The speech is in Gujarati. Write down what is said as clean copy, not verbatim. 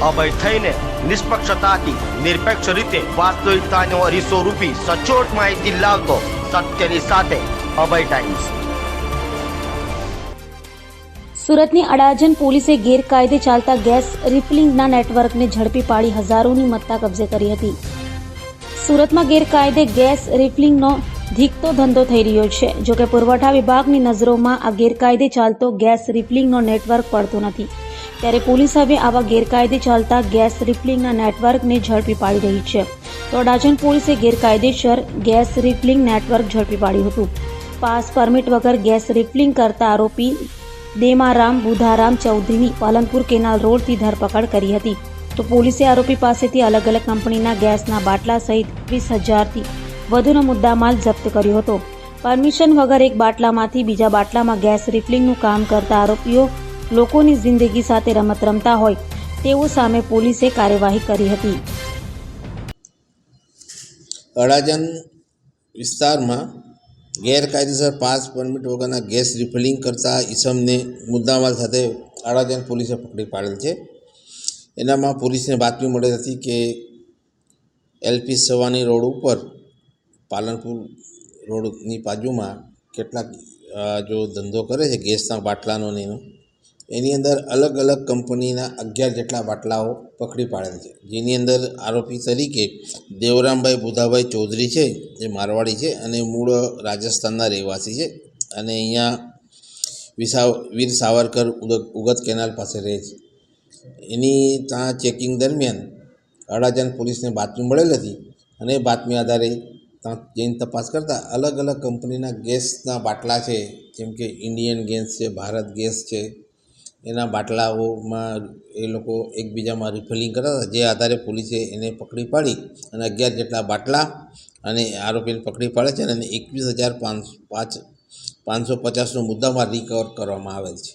અભય થઈને નિષ્પક્ષતાથી નિરપેક્ષ રીતે વાસ્તવિકતાનો અરીસો રૂપી સચોટ માહિતી લાવતો સત્યની સાથે અભય ટાઈમ્સ। સુરતની અડાજણ પોલીસે ગેરકાયદે ચાલતા ગેસ રિફિલિંગના નેટવર્કને ઝડપી પાડી હજારોની મત્તા કબજે કરી હતી। સુરતમાં ગેરકાયદે ગેસ રિફિલિંગનો ધીકતો ધંધો થઈ રહ્યો છે। જોકે પુરવઠા વિભાગની નજરોમાં આ ગેરકાયદે ચાલતો ગેસ રિફિલિંગનો નેટવર્ક પડતો નથી, ત્યારે પોલીસ હવે આવા ગેરકાયદે ચાલતા ગેસ રિફિલિંગના નેટવર્કને ઝડપી પાડી રહી છે। તો અડાજણ પોલીસે ગેરકાયદેસર ગેસ રિફિલિંગ નેટવર્ક ઝડપી પાડ્યું હતું। પાસ પરમિટ વગર ગેસ રિફિલિંગ કરતા આરોપી દેમારામ બુધારામ ચૌધરીની પાલનપુર કેનાલ રોડથી ધરપકડ કરી હતી। તો પોલીસે આરોપી પાસેથી અલગ અલગ કંપનીના ગેસના બાટલા સહિત 20,000થી વધુનો મુદ્દામાલ જપ્ત કર્યો હતો। પરમિશન વગર એક બાટલામાંથી બીજા બાટલામાં ગેસ રિફિલિંગનું કામ કરતા આરોપીઓ લોકોની જિંદગી સાથે રમત રમતા હોય તેઓ સામે પોલીસે કાર્યવાહી કરી હતી। અડાજણ વિસ્તારમાં ગેરકાયદેસર પાસ પરમિટ વગરના ગેસ રિફિલિંગ કરતા ઈસમને મુદ્દામાલ સાથે અડાજણ પોલીસે પકડી પાડેલ છે। એનામાં પોલીસને બાતમી મળેલ હતી કે એલપી સવાની રોડ ઉપર પાલનપુર રોડની બાજુમાં કેટલાક જો ધંધો કરે છે ગેસના બાટલાનો ને એની અંદર અલગ અલગ કંપનીના 11 જેટલા બાટલાઓ પકડી પાડેલ છે, જેની અંદર આરોપી તરીકે દેવરામભાઈ બુધાભાઈ ચૌધરી છે, જે મારવાડી છે અને મૂળ રાજસ્થાનના રહેવાસી છે અને અહીંયા વીર સાવરકર ઉગત કેનાલ પાસે રહે છે। એની ત્યાં ચેકિંગ દરમિયાન અડાજણ પોલીસને બાતમી મળેલ હતી અને બાતમી આધારે ત્યાં જઈને તપાસ કરતાં અલગ અલગ કંપનીના ગેસના બાટલા છે, જેમ કે ઇન્ડિયન ગેસ છે, ભારત ગેસ છે, એના બાટલાઓમાં એ લોકો એકબીજામાં રિફિલિંગ કરતા હતા, જે આધારે પોલીસે એને પકડી પાડી અને 11 જેટલા બાટલા અને આરોપીને પકડી પાડે છે અને 21,550નો મુદ્દામાલ રિકવર કરવામાં આવેલ છે।